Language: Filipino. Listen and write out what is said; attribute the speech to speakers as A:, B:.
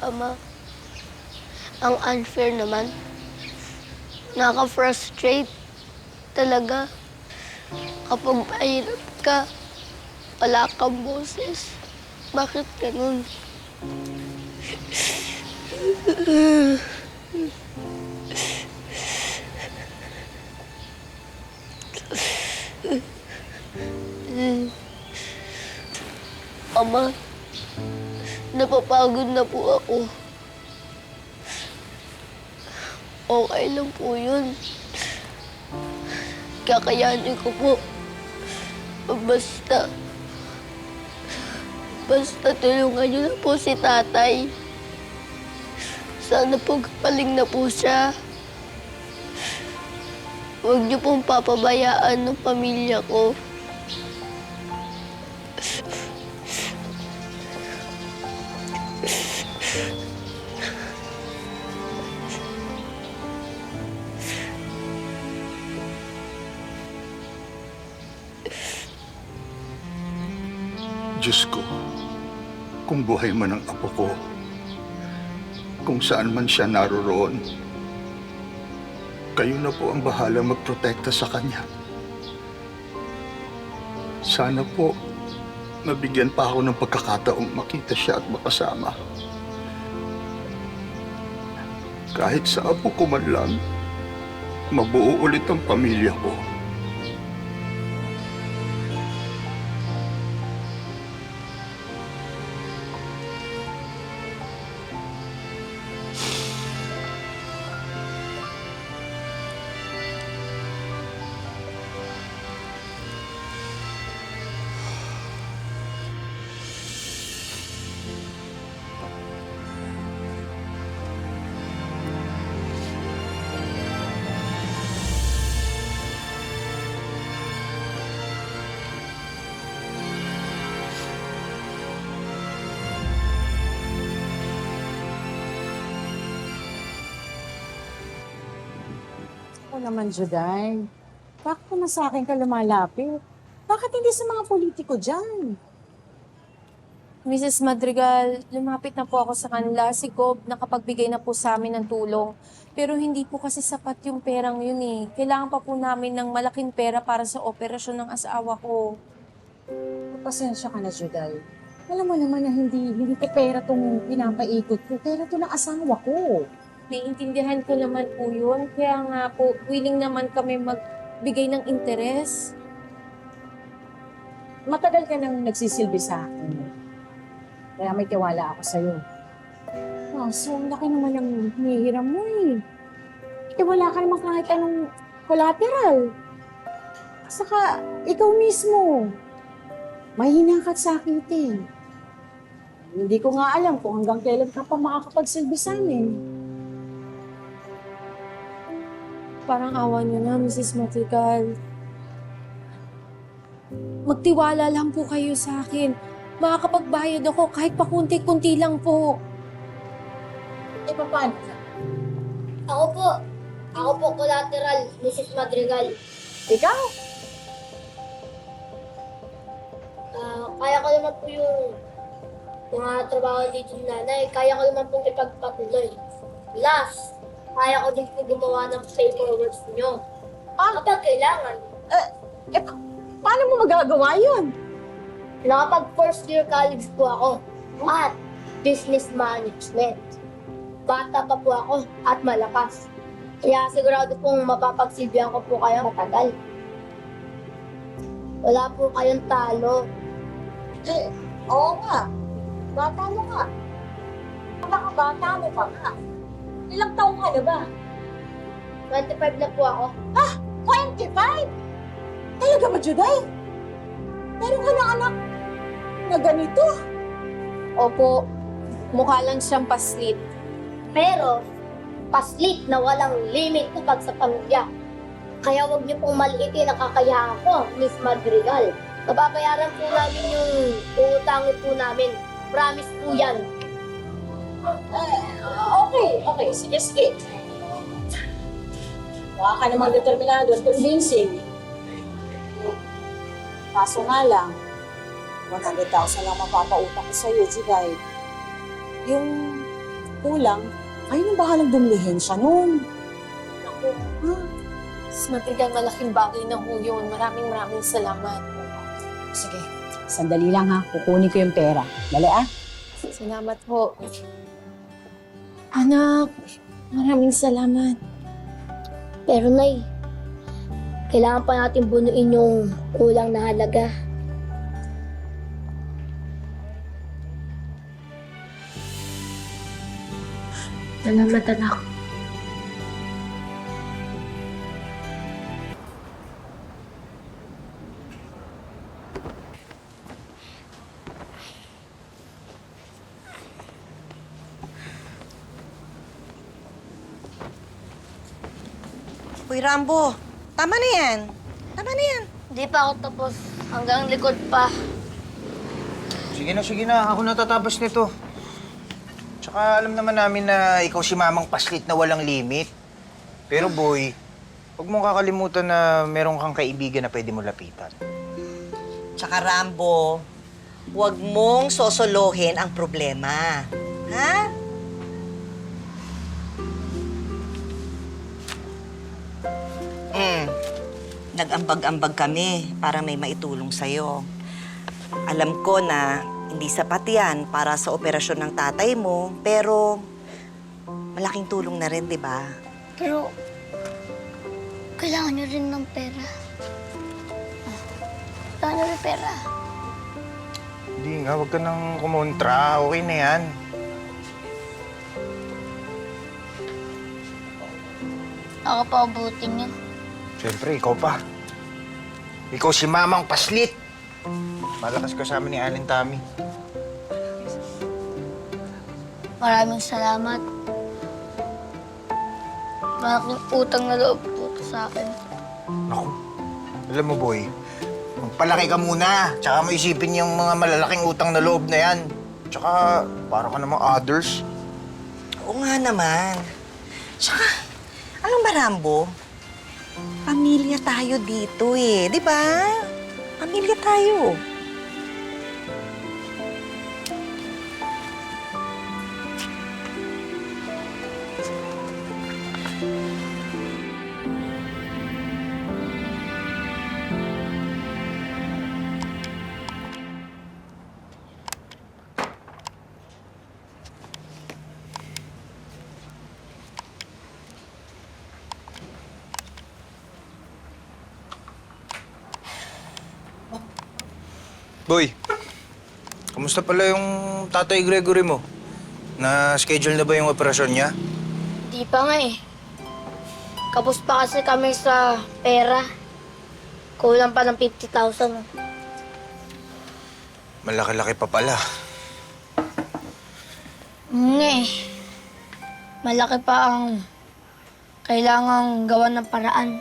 A: Ama. Ang unfair naman. Nakaka-frustrate talaga. Kapag mahirap ka, wala kang boses. Bakit ganun? Ama, napapagod na po ako. Okay lang po yun. Kakayanin ko po. Basta tulungan niyo na po si tatay. Sana po galing na po siya. Huwag niyo pong papabayaan ng pamilya ko.
B: Diyos ko, kung buhay man ang apo ko, kung saan man siya naroroon, kayo na po ang bahala magprotekta sa kanya. Sana po, mabigyan pa ako ng pagkakataong makita siya at makasama. Kahit sa apo ko man lang, mabuo ulit ang pamilya ko.
C: Ako naman, Juday. Bakit naman sa akin ka lumalapit? Bakit hindi sa mga politiko dyan?
D: Mrs. Madrigal, lumapit na po ako sa kanila. Si Gob nakapagbigay na po sa amin ng tulong. Pero hindi po kasi sapat yung perang yun eh. Kailangan pa po namin ng malaking pera para sa operasyon ng asawa ko.
C: Pasensya ka na, Juday. Alam mo naman na hindi ko pera tong pinapaikot ko. Pera to ng asawa ko.
D: Naiintindihan ko naman po yun. Kaya nga po, willing naman kami magbigay ng interes.
C: Matagal ka nang nagsisilbi sa akin. Kaya may tiwala ako sa'yo. So ang laki naman ang hinihiram mo eh. Wala ka naman kahit anong collateral. Saka, ikaw mismo. Mahina ka't sakitin. Hindi ko nga alam kung hanggang kailan ka pa makakapagsilbi sa amin.
D: Parang awa niyo na, Mrs. Madrigal. Magtiwala lang po kayo sa akin. Makakapagbayad ako kahit pa kunti-kunti lang po.
C: E paano ka?
A: Ako po collateral, Mrs. Madrigal.
C: Ikaw?
A: Kaya ko naman po yung mga trabaho dito ng nanay. Kaya ko naman pong ipagpatuloy. Last, kaya ko din po gumawa ng paperwork niyo. Kapag kailangan.
C: Paano mo magagawa yun?
A: Nakapag first year college po ako at business management. Bata pa po ako at malakas. Kaya sigurado pong mapapagsilbihan ko po kayo matagal. Wala po kayong talo.
C: Oo nga. Bata mo nga. Bata mo pa nga. Ilang taong ka na ba?
A: 25 na po ako.
C: 25? Talaga ba, Juday? Meron ka na anak na ganito?
D: Opo, mukha lang siyang paslit.
A: Pero, paslit na walang limit kapag sa pamilya. Kaya huwag niyo pong maliitin ang kakayahan ko, Miss Madrigal. Nababayaran po namin yung uutangin po namin. Promise po yan.
C: Okay. Sige. Mukha ka namang determinado at convincing. Kaso nga lang, 100,000 lang mapapautang ko sa'yo, Juday. Yung kulang, kayo nang bahalang dumlihin siya noon.
D: Naku, Miss Madrigal, malaking bagay na ho yun. Maraming salamat.
C: Sige, sandali lang ha. Kukunin ko yung pera. Dali ah.
D: Salamat ho. Anak, maraming salamat.
A: Pero Nay, kailangan pa natin bunuin yung kulang na halaga. Salamat, anak.
E: Uy, Rambo, tama na yan. Tama na yan.
A: Hindi pa ako tapos. Hanggang likod pa.
F: Sige na. Ako natatapos nito. Tsaka alam naman namin na ikaw si Mamang Paslit na walang limit. Pero boy, huwag mong kakalimutan na meron kang kaibigan na pwede mo lapitan.
E: Tsaka, Rambo, huwag mong sosolohin ang problema. Ha? Nag-ambag-ambag kami para may maitulong sa'yo. Alam ko na hindi sapat yan para sa operasyon ng tatay mo, pero malaking tulong na rin, di ba?
A: Pero, kailangan nyo rin ng pera. Kailangan nyo rin pera.
F: Hindi nga, huwag ka nang kumontra. Okay na yan.
A: Nakapaabutin yun.
F: Siyempre, ikaw pa. Ikaw si Mamang Paslit. Malakas kasama ni Aling Tami.
A: Maraming salamat. Malaking utang na loob po ito sa akin.
F: Naku, alam mo boy, magpalaki ka muna. Tsaka mo isipin yung mga malalaking utang na loob na yan. Tsaka, para ka namang others.
E: Oo nga naman. Tsaka, alam ba, Rambo? Pamilya tayo dito eh, di ba? Pamilya tayo.
F: Boy, kamusta pala yung Tatay Gregory mo? Na-schedule na ba yung operasyon niya?
A: Di pa nga eh. Kapos pa kasi kami sa pera. Kulang pa ng 50,000.
F: Malaki-laki pa pala.
A: Eh. Malaki pa ang kailangang gawan ng paraan.